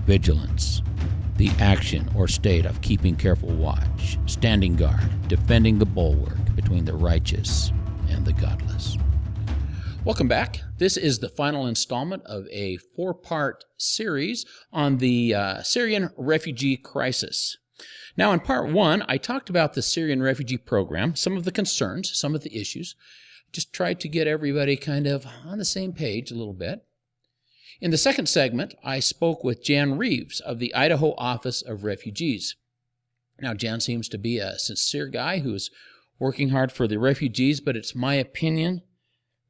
vigilance, the action or state of keeping careful watch, standing guard, defending the bulwark between the righteous and the godless. Welcome back. This is the final installment of a 4-part series on the Syrian Refugee Crisis. Now, in part 1, I talked about the Syrian refugee program, some of the concerns, some of the issues, just tried to get everybody kind of on the same page a little bit. In the second segment, I spoke with Jan Reeves of the Idaho Office of Refugees. Now, Jan seems to be a sincere guy who's working hard for the refugees, but it's my opinion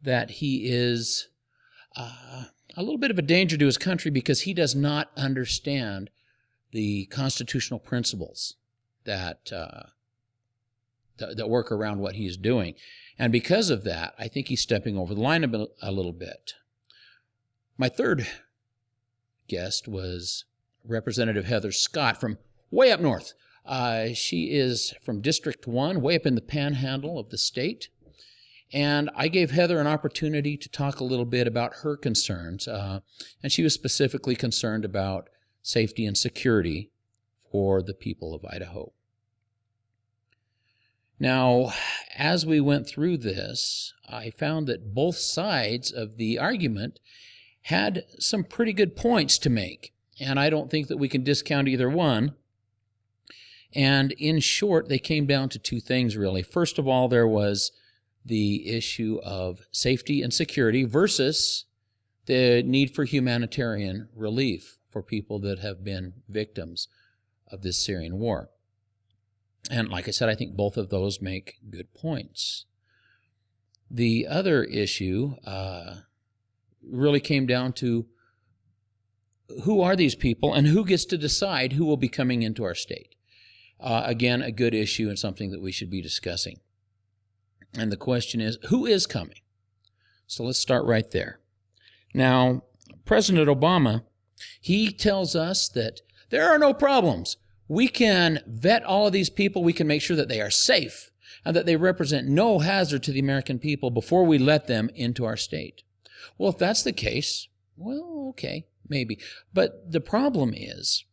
that he is a little bit of a danger to his country because he does not understand the constitutional principles that work around what he's doing. And because of that, I think he's stepping over the line a little bit. My third guest was Representative Heather Scott from way up north. She is from District 1, way up in the panhandle of the state. And I gave Heather an opportunity to talk a little bit about her concerns. And she was specifically concerned about safety and security for the people of Idaho. Now, as we went through this, I found that both sides of the argument had some pretty good points to make, and I don't think that we can discount either one. And in short, they came down to two things, really. First of all, there was the issue of safety and security versus the need for humanitarian relief for people that have been victims of this Syrian war. And like I said, I think both of those make good points. The other issue really came down to who are these people and who gets to decide who will be coming into our state. Again, a good issue and something that we should be discussing. And the question is, who is coming? So let's start right there. Now, President Obama, he tells us that there are no problems. We can vet all of these people. We can make sure that they are safe and that they represent no hazard to the American people before we let them into our state. Well, if that's the case, well, okay, maybe. But the problem is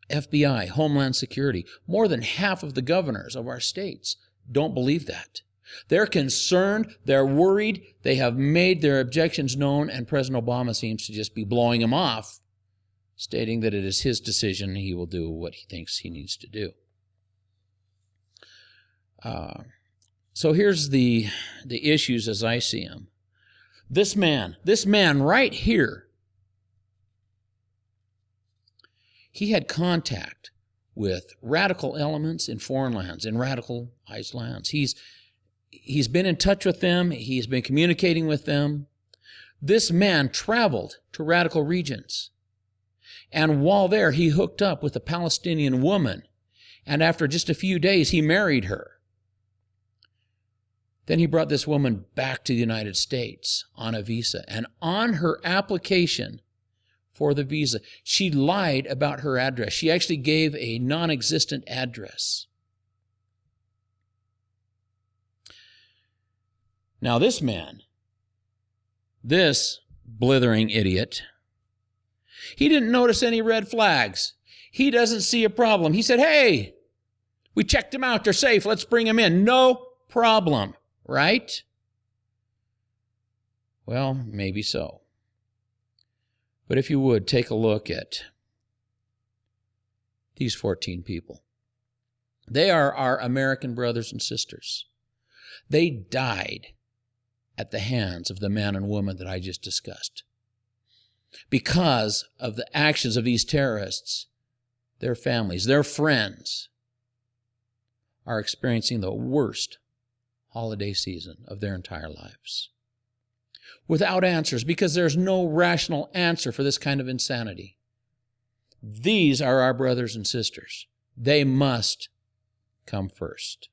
FBI, Homeland Security, more than half of the governors of our states don't believe that. They're concerned, they're worried, they have made their objections known, and President Obama seems to just be blowing them off, stating that it is his decision, he will do what he thinks he needs to do. So here's the issues as I see them. This man right here, he had contact with radical elements in foreign lands, in radicalized lands. He's been in touch with them. He's been communicating with them. This man traveled to radical regions. And while there, he hooked up with a Palestinian woman. And after just a few days, he married her. Then he brought this woman back to the United States on a visa. And on her application for the visa, she lied about her address. She actually gave a non-existent address. Now this man, this blithering idiot, he didn't notice any red flags. He doesn't see a problem. He said, hey, we checked them out. They're safe. Let's bring them in. No problem. Right? Well, maybe so. But if you would, take a look at these 14 people. They are our American brothers and sisters. They died at the hands of the man and woman that I just discussed. Because of the actions of these terrorists, their families, their friends are experiencing the worst holiday season of their entire lives. Without answers, because there's no rational answer for this kind of insanity. These are our brothers and sisters. They must come first.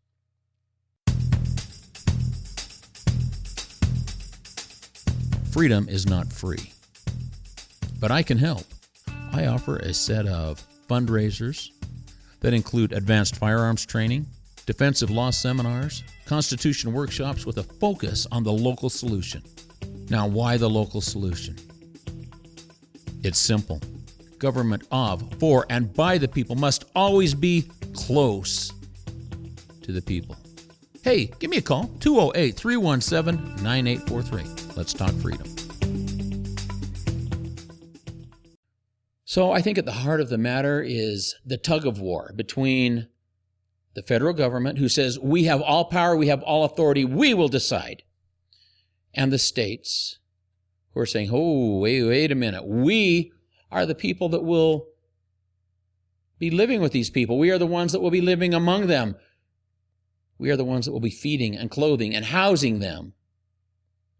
Freedom is not free, but I can help. I offer a set of fundraisers that include advanced firearms training, defensive law seminars, constitution workshops with a focus on the local solution. Now, why the local solution? It's simple. government of, for, and by the people must always be close to the people. Hey, give me a call, 208-317-9843. Let's talk freedom. So I think at the heart of the matter is the tug of war between the federal government, who says, we have all power, we have all authority, we will decide, and the states, who are saying, oh, wait a minute, we are the people that will be living with these people. We are the ones that will be living among them. We are the ones that will be feeding and clothing and housing them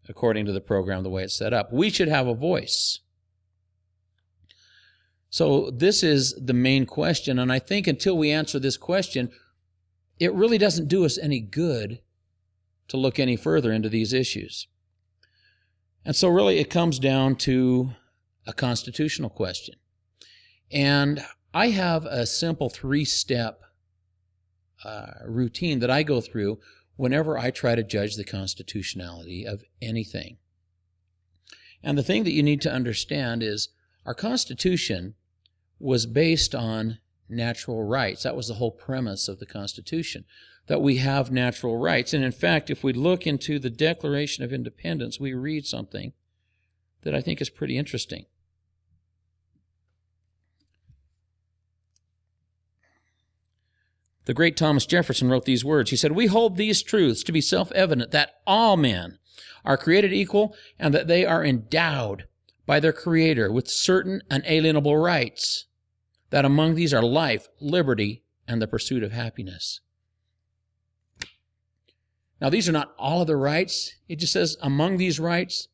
according to the program, the way it's set up. We should have a voice. So this is the main question, and I think until we answer this question, it really doesn't do us any good to look any further into these issues. And so really it comes down to a constitutional question. And I have a simple 3-step routine that I go through whenever I try to judge the constitutionality of anything. And the thing that you need to understand is our Constitution was based on natural rights. That was the whole premise of the Constitution, that we have natural rights. And in fact, if we look into the Declaration of Independence, we read something that I think is pretty interesting. The great Thomas Jefferson wrote these words. He said, "We hold these truths to be self-evident, that all men are created equal and that they are endowed by their Creator with certain unalienable rights, that among these are life, liberty, and the pursuit of happiness." Now, these are not all of the rights. It just says among these rights,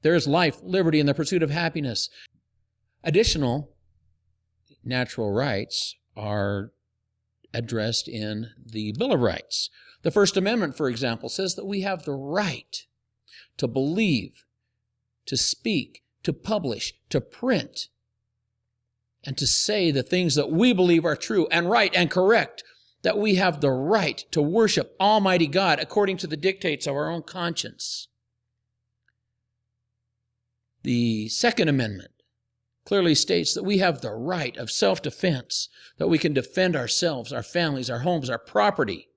there is life, liberty, and the pursuit of happiness. Additional natural rights are addressed in the Bill of Rights. The First Amendment, for example, says that we have the right to believe, to speak, to publish, to print, and to say the things that we believe are true and right and correct, that we have the right to worship Almighty God according to the dictates of our own conscience. The Second Amendment clearly states that we have the right of self-defense, that we can defend ourselves, our families, our homes, our property,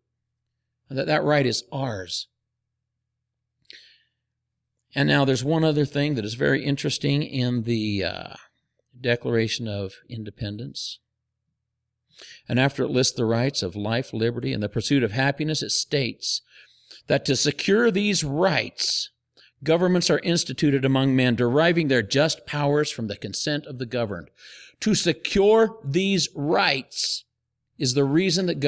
and that right is ours. And now there's one other thing that is very interesting in the Declaration of Independence. And after it lists the rights of life, liberty, and the pursuit of happiness, it states that to secure these rights, governments are instituted among men, deriving their just powers from the consent of the governed. To secure these rights is the reason that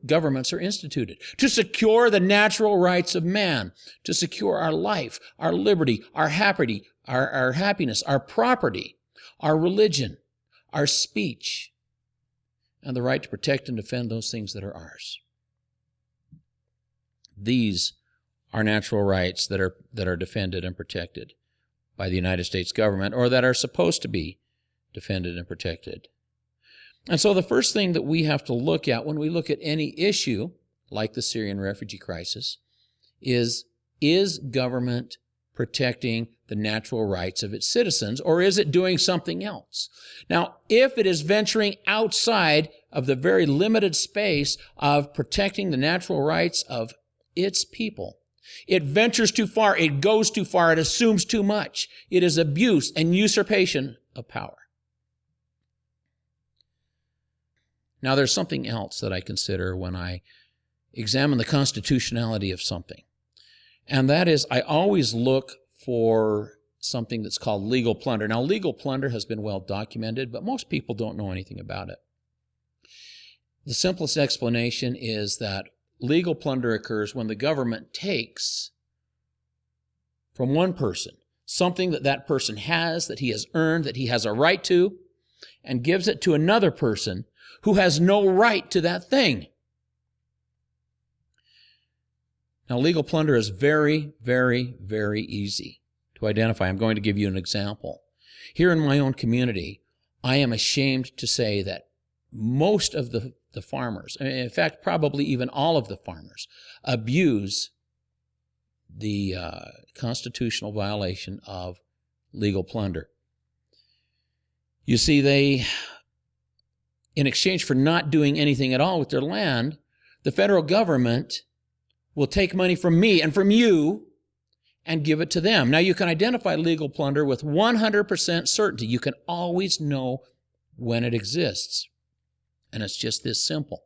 governments are instituted. To secure the natural rights of man, to secure our life, our liberty, our happiness, our property, our religion, our speech, and the right to protect and defend those things that are ours. These are natural rights that are defended and protected by the United States government, or that are supposed to be defended and protected. And so the first thing that we have to look at when we look at any issue, like the Syrian refugee crisis, is government protecting the natural rights of its citizens, or is it doing something else? Now, if it is venturing outside of the very limited space of protecting the natural rights of its people, it ventures too far, it goes too far, it assumes too much. It is abuse and usurpation of power. Now, there's something else that I consider when I examine the constitutionality of something. And that is, I always look for something that's called legal plunder. Now, legal plunder has been well documented, but most people don't know anything about it. The simplest explanation is that legal plunder occurs when the government takes from one person something that person has, that he has earned, that he has a right to, and gives it to another person who has no right to that thing. Now, legal plunder is very, very, very easy to identify. I'm going to give you an example. Here in my own community, I am ashamed to say that most of the farmers, in fact, probably even all of the farmers, abuse the constitutional violation of legal plunder. You see, they, in exchange for not doing anything at all with their land, the federal government will take money from me and from you and give it to them. Now, you can identify legal plunder with 100% certainty. You can always know when it exists. And it's just this simple.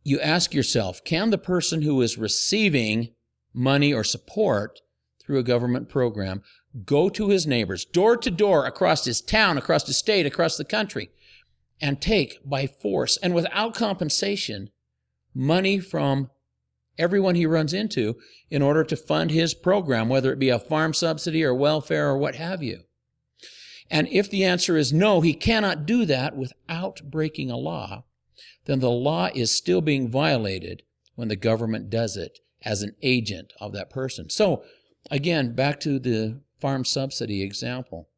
You ask yourself, can the person who is receiving money or support through a government program go to his neighbors, door to door, across his town, across his state, across the country, and take by force and without compensation money from everyone he runs into in order to fund his program, whether it be a farm subsidy or welfare or what have you? And if the answer is no, he cannot do that without breaking a law, then the law is still being violated when the government does it as an agent of that person. So, again, back to the farm subsidy example.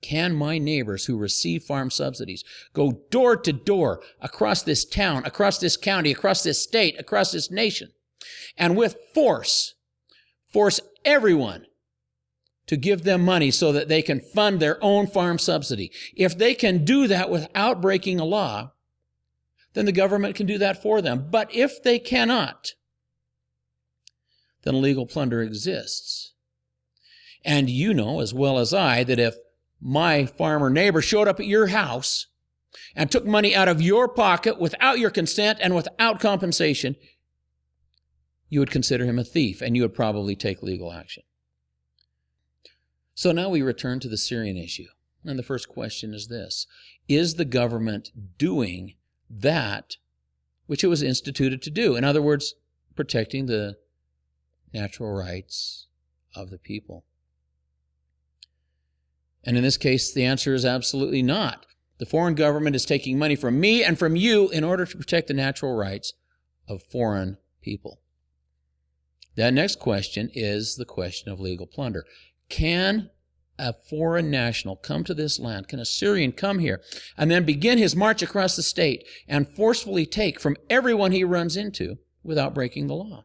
Can my neighbors who receive farm subsidies go door to door across this town, across this county, across this state, across this nation, and with force everyone to give them money so that they can fund their own farm subsidy? If they can do that without breaking a law, then the government can do that for them. But if they cannot, then legal plunder exists. And you know as well as I that if my farmer neighbor showed up at your house and took money out of your pocket without your consent and without compensation, you would consider him a thief and you would probably take legal action. So now we return to the Syrian issue. And the first question is this: is the government doing that which it was instituted to do? In other words, protecting the natural rights of the people. And in this case, the answer is absolutely not. The foreign government is taking money from me and from you in order to protect the natural rights of foreign people. That next question is the question of legal plunder. Can a foreign national come to this land? Can a Syrian come here and then begin his march across the state and forcefully take from everyone he runs into without breaking the law?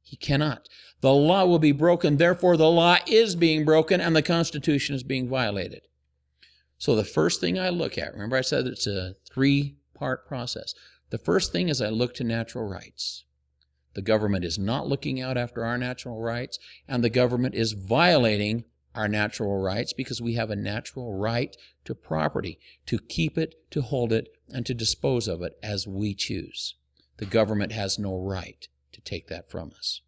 He cannot. The law will be broken, therefore the law is being broken and the Constitution is being violated. So the first thing I look at, remember I said it's a three-part process. The first thing is I look to natural rights. The government is not looking out after our natural rights, and the government is violating our natural rights because we have a natural right to property, to keep it, to hold it, and to dispose of it as we choose. The government has no right to take that from us.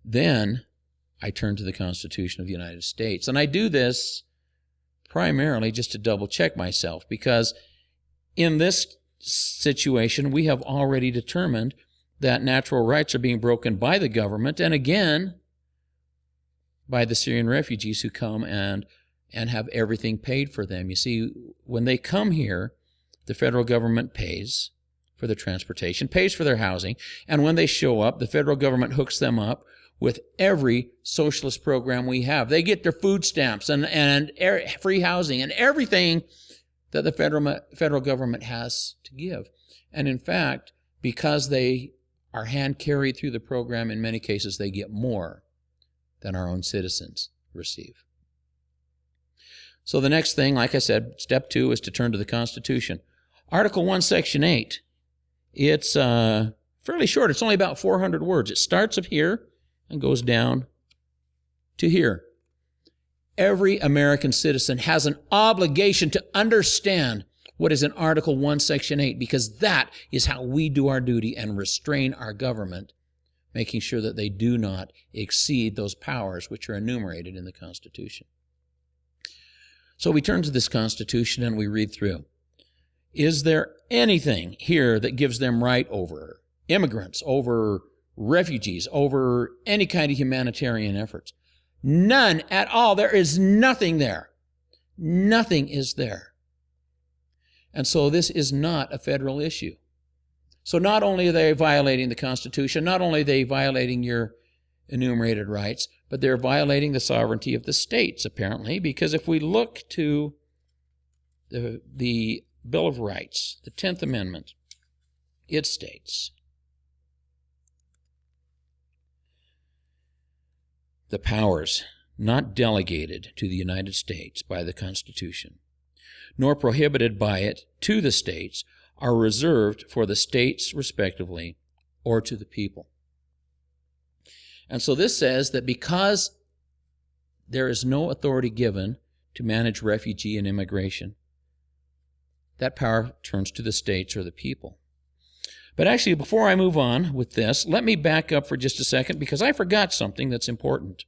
Then I turn to the Constitution of the United States, and I do this primarily just to double check myself, because in this situation we have already determined that natural rights are being broken by the government, and again by the Syrian refugees who come and have everything paid for them. You see, when they come here, the federal government pays for their transportation, pays for their housing, and when they show up, the federal government hooks them up with every socialist program we have. They get their food stamps and free housing and everything that the federal government has to give. And in fact, because they are hand-carried through the program, in many cases they get more than our own citizens receive. So the next thing, like I said, step 2 is to turn to the Constitution. Article 1, Section 8. It's fairly short. It's only about 400 words. It starts up here and goes down to here. Every American citizen has an obligation to understand what is in Article 1, Section 8, because that is how we do our duty and restrain our government, making sure that they do not exceed those powers which are enumerated in the Constitution. So we turn to this Constitution and we read through. Is there anything here that gives them right over immigrants, over refugees, over any kind of humanitarian efforts? None at all. There is nothing there. Nothing is there. And so this is not a federal issue. So not only are they violating the Constitution, not only are they violating your enumerated rights, but they're violating the sovereignty of the states, apparently, because if we look to the Bill of Rights, the 10th Amendment, it states, the powers not delegated to the United States by the Constitution, nor prohibited by it to the states, are reserved for the states respectively or to the people. And so this says that because there is no authority given to manage refugee and immigration, that power turns to the states or the people. But actually, before I move on with this, let me back up for just a second because I forgot something that's important.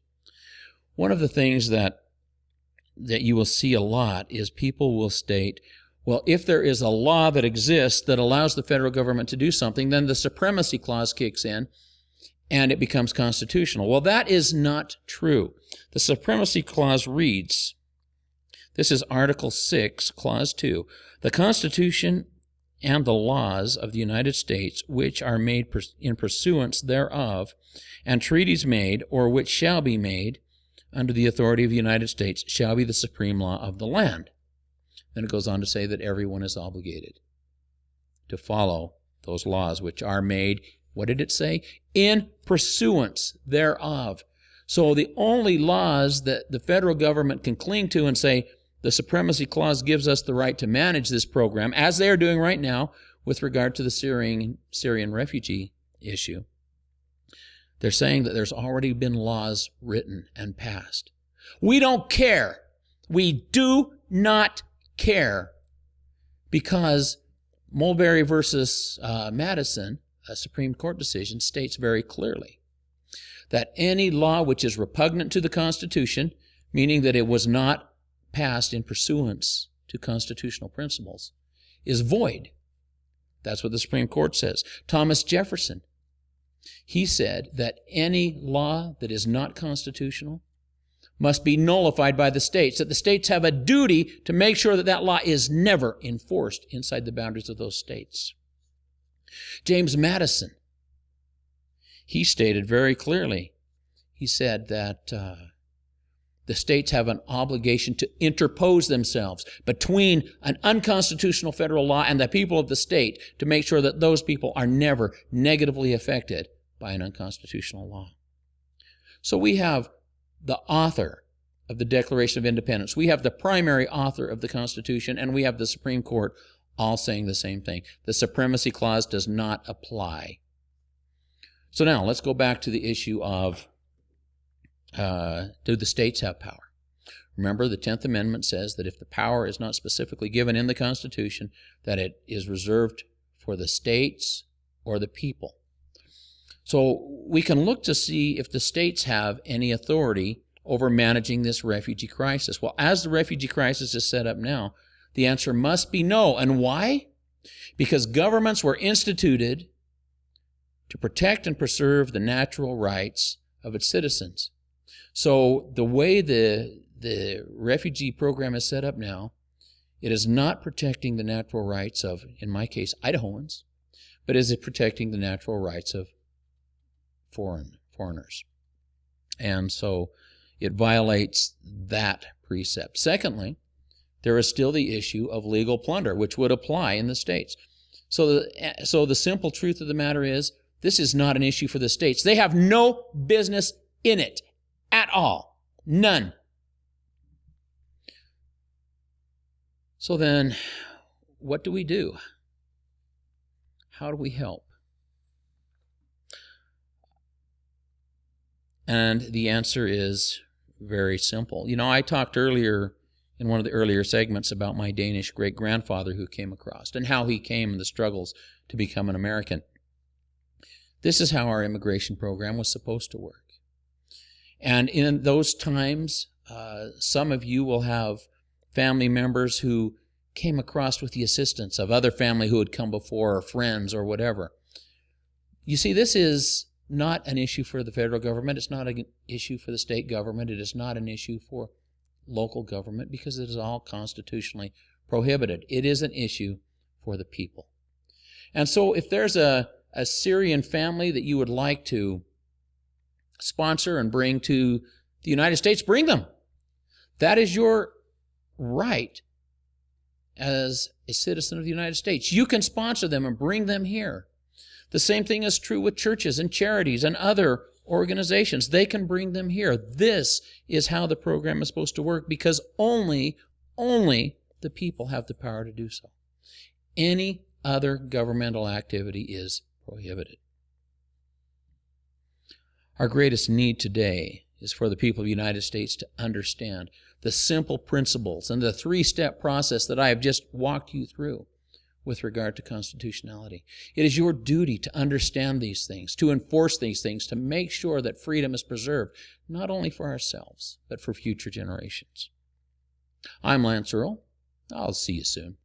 One of the things that you will see a lot is people will state, well, if there is a law that exists that allows the federal government to do something, then the Supremacy Clause kicks in and it becomes constitutional. Well, that is not true. The Supremacy Clause reads, this is Article 6, Clause 2, the Constitution and the laws of the United States, which are made in pursuance thereof, and treaties made, or which shall be made, under the authority of the United States, shall be the supreme law of the land. Then it goes on to say that everyone is obligated to follow those laws which are made, what did it say? In pursuance thereof. So the only laws that the federal government can cling to and say, the Supremacy Clause gives us the right to manage this program, as they are doing right now with regard to the Syrian refugee issue. They're saying that there's already been laws written and passed. We don't care. We do not care, because Mulberry versus Madison, a Supreme Court decision, states very clearly that any law which is repugnant to the Constitution, meaning that it was not passed in pursuance to constitutional principles, is void. That's what the Supreme Court says. Thomas Jefferson, he said that any law that is not constitutional must be nullified by the states, that the states have a duty to make sure that that law is never enforced inside the boundaries of those states. James Madison, he stated very clearly, he said that the states have an obligation to interpose themselves between an unconstitutional federal law and the people of the state to make sure that those people are never negatively affected by an unconstitutional law. So we have the author of the Declaration of Independence, we have the primary author of the Constitution, and we have the Supreme Court all saying the same thing. The Supremacy Clause does not apply. So now let's go back to the issue of do the states have power? Remember, the 10th Amendment says that if the power is not specifically given in the Constitution, that it is reserved for the states or the people. So we can look to see if the states have any authority over managing this refugee crisis. Well, as the refugee crisis is set up now, the answer must be no. And why? Because governments were instituted to protect and preserve the natural rights of its citizens. So the way the refugee program is set up now, it is not protecting the natural rights of, in my case, Idahoans, but is it protecting the natural rights of foreigners. And so it violates that precept. Secondly, there is still the issue of legal plunder, which would apply in the states. So the simple truth of the matter is, this is not an issue for the states. They have no business in it at all. None. So then, what do we do? How do we help? And the answer is very simple. You know, I talked earlier in one of the earlier segments about my Danish great-grandfather who came across and how he came and the struggles to become an American. This is how our immigration program was supposed to work. And in those times, some of you will have family members who came across with the assistance of other family who had come before, or friends, or whatever. You see, this is not an issue for the federal government. It's not an issue for the state government. It is not an issue for local government, because it is all constitutionally prohibited. It is an issue for the people. And so if there's a Syrian family that you would like to sponsor and bring to the United States, bring them. That is your right as a citizen of the United States. You can sponsor them and bring them here. The same thing is true with churches and charities and other organizations. They can bring them here. This is how the program is supposed to work, because only the people have the power to do so. Any other governmental activity is prohibited. Our greatest need today is for the people of the United States to understand the simple principles and the three-step process that I have just walked you through with regard to constitutionality. It is your duty to understand these things, to enforce these things, to make sure that freedom is preserved, not only for ourselves, but for future generations. I'm Lance Earle. I'll see you soon.